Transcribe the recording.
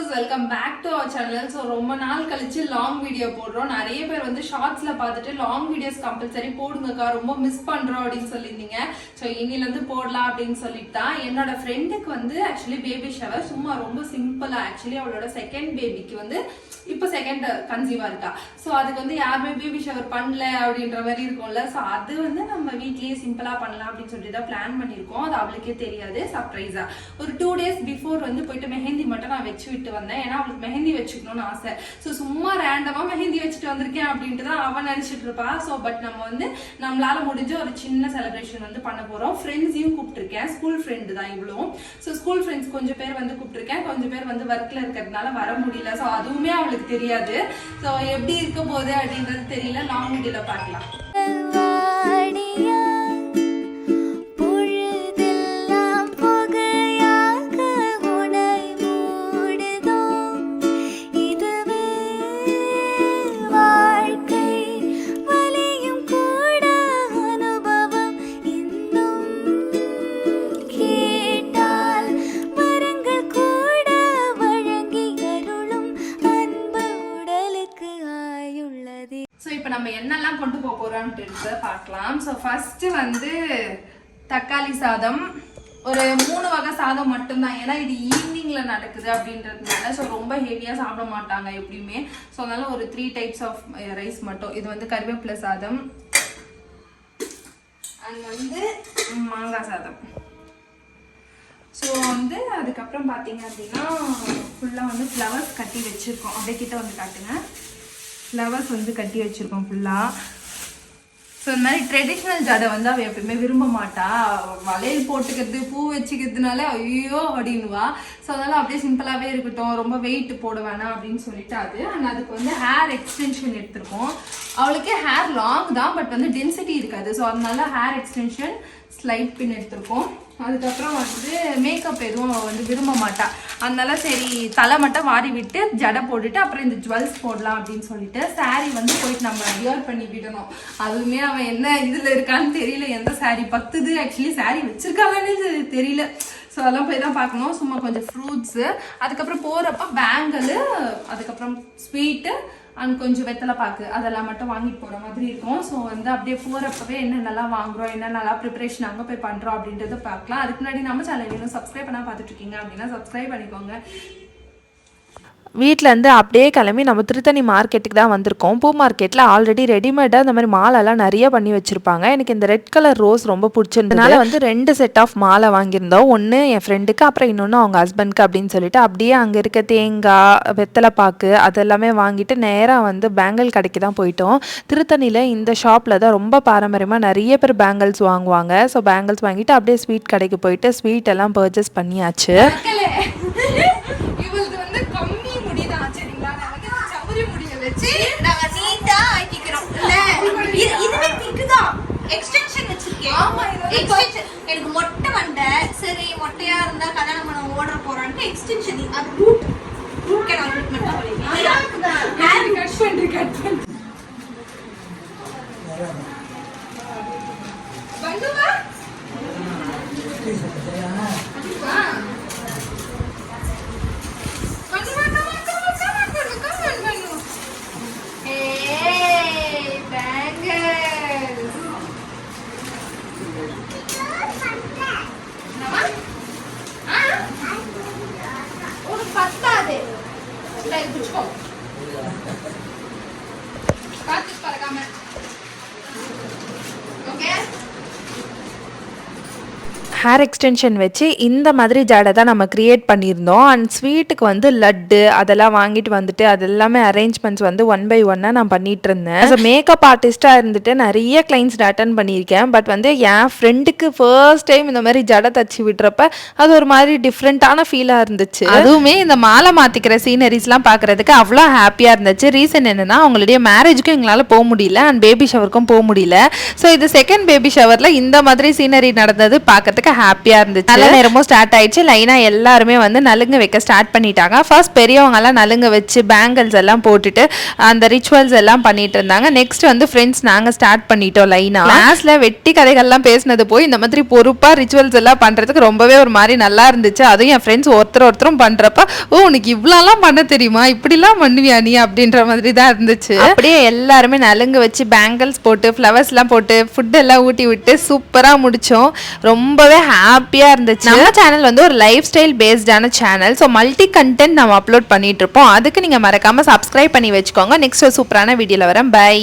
Viewers welcome back to our channel. So ரொம்ப நாள் கழிச்சு லாங் வீடியோ போடுறோம். நிறைய பேர் வந்து ஷார்ட்ஸ்ல பார்த்துட்டு லாங் வீடியோஸ் கம்பல்சரி போடுங்கக்கா, ரொம்ப மிஸ் பண்றோம் அப்படின்னு சொல்லியிருந்தீங்க. ஸோ இன்னிலேருந்து போடலாம் அப்படின்னு சொல்லிட்டு தான் என்னோட ஃப்ரெண்டுக்கு வந்து ஆக்சுவலி பேபி ஷவர் சும்மா ரொம்ப சிம்பிளா, ஆக்சுவலி அவளோட செகண்ட் பேபிக்கு வந்து இப்போ செகண்ட் கன்சீவா இருக்கா. ஸோ அதுக்கு வந்து யாருமே பேபி ஷவர் பண்ணல அப்படின்ற மாதிரி இருக்கும்ல. ஸோ அது வந்து நம்ம வீட்லயே சிம்பிளா பண்ணலாம் அப்படின்னு சொல்லிட்டு தான் பிளான் பண்ணியிருக்கோம். அது அவளுக்கே தெரியாது, சர்ப்ரைஸா. ஒரு 2 days பிஃபோர் வந்து போயிட்டு மெஹந்தி மட்டும் நான் வச்சு விட்டு வந்தேன். ஏன்னா அவளுக்கு மெஹந்தி வச்சுக்கணும்னு ஆசை. ஸோ சும்மா ரேண்டமா மெஹந்தி வச்சுட்டு வந்திருக்கேன் அப்படின்ட்டு தான் அவன் நினைச்சிட்டு இருப்பா. ஸோ பட் நம்ம வந்து நம்மளால முடிஞ்ச ஒரு சின்ன செலிப்ரேஷன் வந்து பண்ண போறோம். ஃப்ரெண்ட்ஸையும் கூப்பிட்டுருக்கேன், ஸ்கூல் ஃப்ரெண்டு தான் இவ்வளோ. ஸோ ஸ்கூல் ஃப்ரெண்ட்ஸ் கொஞ்சம் பேர் வந்து கூப்பிட்டுருக்கேன், கொஞ்சம் பேர் வந்து ஒர்க்ல இருக்கிறதுனால வர முடியல. ஸோ அதுவுமே அவளுக்கு தெரியாது. ஸோ எப்படி இருக்க போகுது அப்படின்றது தெரியல. லாங் வீடியோல பார்க்கலாம். நம்ம என்னெல்லாம் கொண்டு போக போறோம்னு பார்க்கலாம். ஸோ ஃபர்ஸ்ட் வந்து தக்காளி சாதம், ஒரு 3 வகை சாதம் மட்டும்தான். ஏன்னா இது ஈவினிங்ல நடக்குது அப்படின்றதுனால ஸோ ரொம்ப ஹெவியா சாப்பிட மாட்டாங்க எப்படியுமே. ஸோ அதனால ஒரு 3 types ஆஃப் ரைஸ் மட்டும். இது வந்து கறிவேப்பிலை சாதம் அண்ட் வந்து மாங்காய் சாதம். ஸோ வந்து அதுக்கப்புறம் பார்த்தீங்க அப்படின்னா ஃபுல்லாக வந்து ஃப்ளவர்ஸ் கட்டி வச்சிருக்கோம். அப்படியே கிட்ட வந்து காட்டுங்க. ஃப்ளவர்ஸ் வந்து கட்டி வச்சிருக்கோம் ஃபுல்லாக. ஸோ இந்த மாதிரி ட்ரெடிஷ்னல் ஜடை வந்து அவள் எப்பயுமே விரும்ப மாட்டா. வளையல் போட்டுக்கிறது, பூ வச்சுக்கிறதுனால ஐயோ அப்படின்னுவா. ஸோ அதனால அப்படியே சிம்பிளாகவே இருக்கட்டும், ரொம்ப வெயிட் போட வேணாம் அப்படின்னு சொல்லிட்டு அது. அண்ட் அதுக்கு வந்து ஹேர் எக்ஸ்டென்ஷன் எடுத்திருக்கோம். அவளுக்கு ஹேர் லாங் தான், பட் வந்து டென்சிட்டி இருக்காது. ஸோ அதனால ஹேர் எக்ஸ்டென்ஷன் ஸ்லைட் பின் எடுத்திருக்கோம். அதுக்கப்புறம் வந்து மேக்கப் எதுவும் அவள் வந்து விரும்ப மாட்டா. அதனால சரி தலை மட்டும் வாரி விட்டு ஜடை போட்டுட்டு அப்புறம் இந்த ஜுவல்ஸ் போடலாம் அப்படின்னு சொல்லிட்டு சாரீ வந்து போயிட்டு நம்ம வியர் பண்ணி விடணும். அதுவுமே அவன் என்ன இதில் இருக்கான்னு தெரியல, எந்த சாரீ பத்துது. ஆக்சுவலி சாரீ வச்சிருக்காங்கன்னு தெரியல. ஸோ அதெல்லாம் போய் தான் பார்க்கணும். சும்மா கொஞ்சம் ஃப்ரூட்ஸு, அதுக்கப்புறம் போகிறப்ப பேங்கிள், அதுக்கப்புறம் ஸ்வீட்டு அண்ட் கொஞ்சம் வெத்தலை பாக்கு அதெல்லாம் மட்டும் வாங்கிட்டு போகிற மாதிரி இருக்கும். ஸோ வந்து அப்படியே போகிறப்பவே என்னென்னலாம் வாங்குறோம், என்னென்னலாம் ப்ரிப்பரேஷன் அங்கே போய் பண்ணுறோம் அப்படின்றத பார்க்கலாம். அதுக்கு முன்னாடி நம்ம சேனல் இன்னும் சப்ஸ்கிரைப் பண்ணால் பார்த்துட்ருக்கீங்க அப்படின்னா சப்ஸ்கிரைப் பண்ணிக்கோங்க. வீட்டிலேருந்து அப்படியே கிளம்பி நம்ம திருத்தணி மார்க்கெட்டுக்கு தான் வந்திருக்கோம். பூ மார்க்கெட்டில் ஆல்ரெடி ரெடிமேடாக இந்த மாதிரி மாலைலாம் நிறைய பண்ணி வச்சுருப்பாங்க. எனக்கு இந்த ரெட் கலர் ரோஸ் ரொம்ப பிடிச்சிருந்ததுனால வந்து 2 செட் ஆஃப் மாலை வாங்கியிருந்தோம். ஒன்று என் ஃப்ரெண்டுக்கு, அப்புறம் இன்னொன்று அவங்க ஹஸ்பண்ட்க்கு அப்படின்னு சொல்லிட்டு அப்படியே அங்கே இருக்க தேங்காய், வெத்தலை பாக்கு அதெல்லாமே வாங்கிட்டு நேராக வந்து பேங்கிள் கடைக்கு தான் போயிட்டோம். திருத்தணியில் இந்த ஷாப்பில் தான் ரொம்ப பாரம்பரியமாக நிறைய பேர் பேங்கிள்ஸ் வாங்குவாங்க. ஸோ பேங்கிள்ஸ் வாங்கிட்டு அப்படியே ஸ்வீட் கடைக்கு போயிட்டு ஸ்வீட் எல்லாம் பர்ச்சேஸ் பண்ணியாச்சு. எனக்கு மொட்டை வண்டை, சரி மொட்டையா இருந்தா கல்யாணம் பண்ண ஓடுற போறான்னு எக்ஸ்டென்ஷன் அது root can treatment hair cut பண்ணி வந்துவா ஹேர் எக்ஸ்டென்ஷன் வச்சு இந்த மாதிரி ஜடை தான் நம்ம க்ரியேட் பண்ணியிருந்தோம். அண்ட் ஸ்வீட்டுக்கு வந்து லட்டு அதெல்லாம் வாங்கிட்டு வந்துட்டு அது எல்லாமே அரேஞ்ச்மெண்ட்ஸ் வந்து 1 by 1 நான் பண்ணிட்டு இருந்தேன். ஸோ மேக்கப் ஆர்டிஸ்ட்டாக இருந்துட்டு நிறைய கிளைண்ட்ஸ் அட்டன் பண்ணியிருக்கேன். பட் வந்து என் ஃப்ரெண்டுக்கு ஃபர்ஸ்ட் டைம் இந்த மாதிரி ஜடை தச்சு விடுறப்ப அது ஒரு மாதிரி டிஃப்ரெண்ட்டான ஃபீலாக இருந்துச்சு. அதுவுமே இந்த மாலை மாற்றிக்கிற சீனரிஸ்லாம் பார்க்குறதுக்கு அவ்வளோ ஹாப்பியாக இருந்துச்சு. ரீசன் என்னென்னா அவங்களுடைய மேரேஜுக்கும் எங்களால் போக முடியல அண்ட் பேபி ஷவருக்கும் போக முடியல. ஸோ இது செகண்ட் பேபி ஷவரில் இந்த மாதிரி சீனரி நடந்தது பார்க்கறதுக்கு ஹாப்பியாக இருந்துச்சு. நல்ல நேரமும் ஸ்டார்ட் ஆயிடுச்சு. லைனாக எல்லாருமே வந்து நலுங்கு வைக்க ஸ்டார்ட் பண்ணிட்டாங்க. ஃபர்ஸ்ட் பெரியவங்கெல்லாம் நலுங்கு வச்சு பேங்கிள்ஸ் எல்லாம் போட்டுட்டு அந்த ரிச்சுவல்ஸ் எல்லாம் பண்ணிட்டு இருந்தாங்க. நெக்ஸ்ட் வந்து ஃப்ரெண்ட்ஸ் நாங்கள் ஸ்டார்ட் பண்ணிட்டோம் லைனாக. கிளாஸில் வெட்டி கதைகள்லாம் பேசினது போய் இந்த மாதிரி பொறுப்பாக ரிச்சுவல்ஸ் எல்லாம் பண்ணுறதுக்கு ரொம்பவே ஒரு மாதிரி நல்லா இருந்துச்சு. அதுவும் என் ஃப்ரெண்ட்ஸ் ஒருத்தரும் பண்ணுறப்ப உனக்கு இவ்வளோலாம் பண்ண தெரியுமா, இப்படிலாம் பண்ணுவியா நீ அப்படின்ற மாதிரி தான் இருந்துச்சு. அப்படியே எல்லாருமே நலுங்கு வச்சு பேங்கிள்ஸ் போட்டு ஃப்ளவர்ஸ்லாம் போட்டு ஃபுட் எல்லாம் ஊட்டி விட்டு சூப்பராக முடித்தோம். ரொம்பவே ஹாப்பியாக இருந்துச்சு. நம்ம சேனல் வந்து ஒரு லைஃப் ஸ்டைல் பேஸ்டான சேனல். ஸோ மல்டி கண்டென்ட் நம்ம அப்லோட் பண்ணிட்டு இருப்போம். அதுக்கு நீங்கள் மறக்காமல் சப்ஸ்கிரைப் பண்ணி வச்சுக்கோங்க. நெக்ஸ்ட் ஒரு சூப்பரான வீடியோவில் வரேன். பை.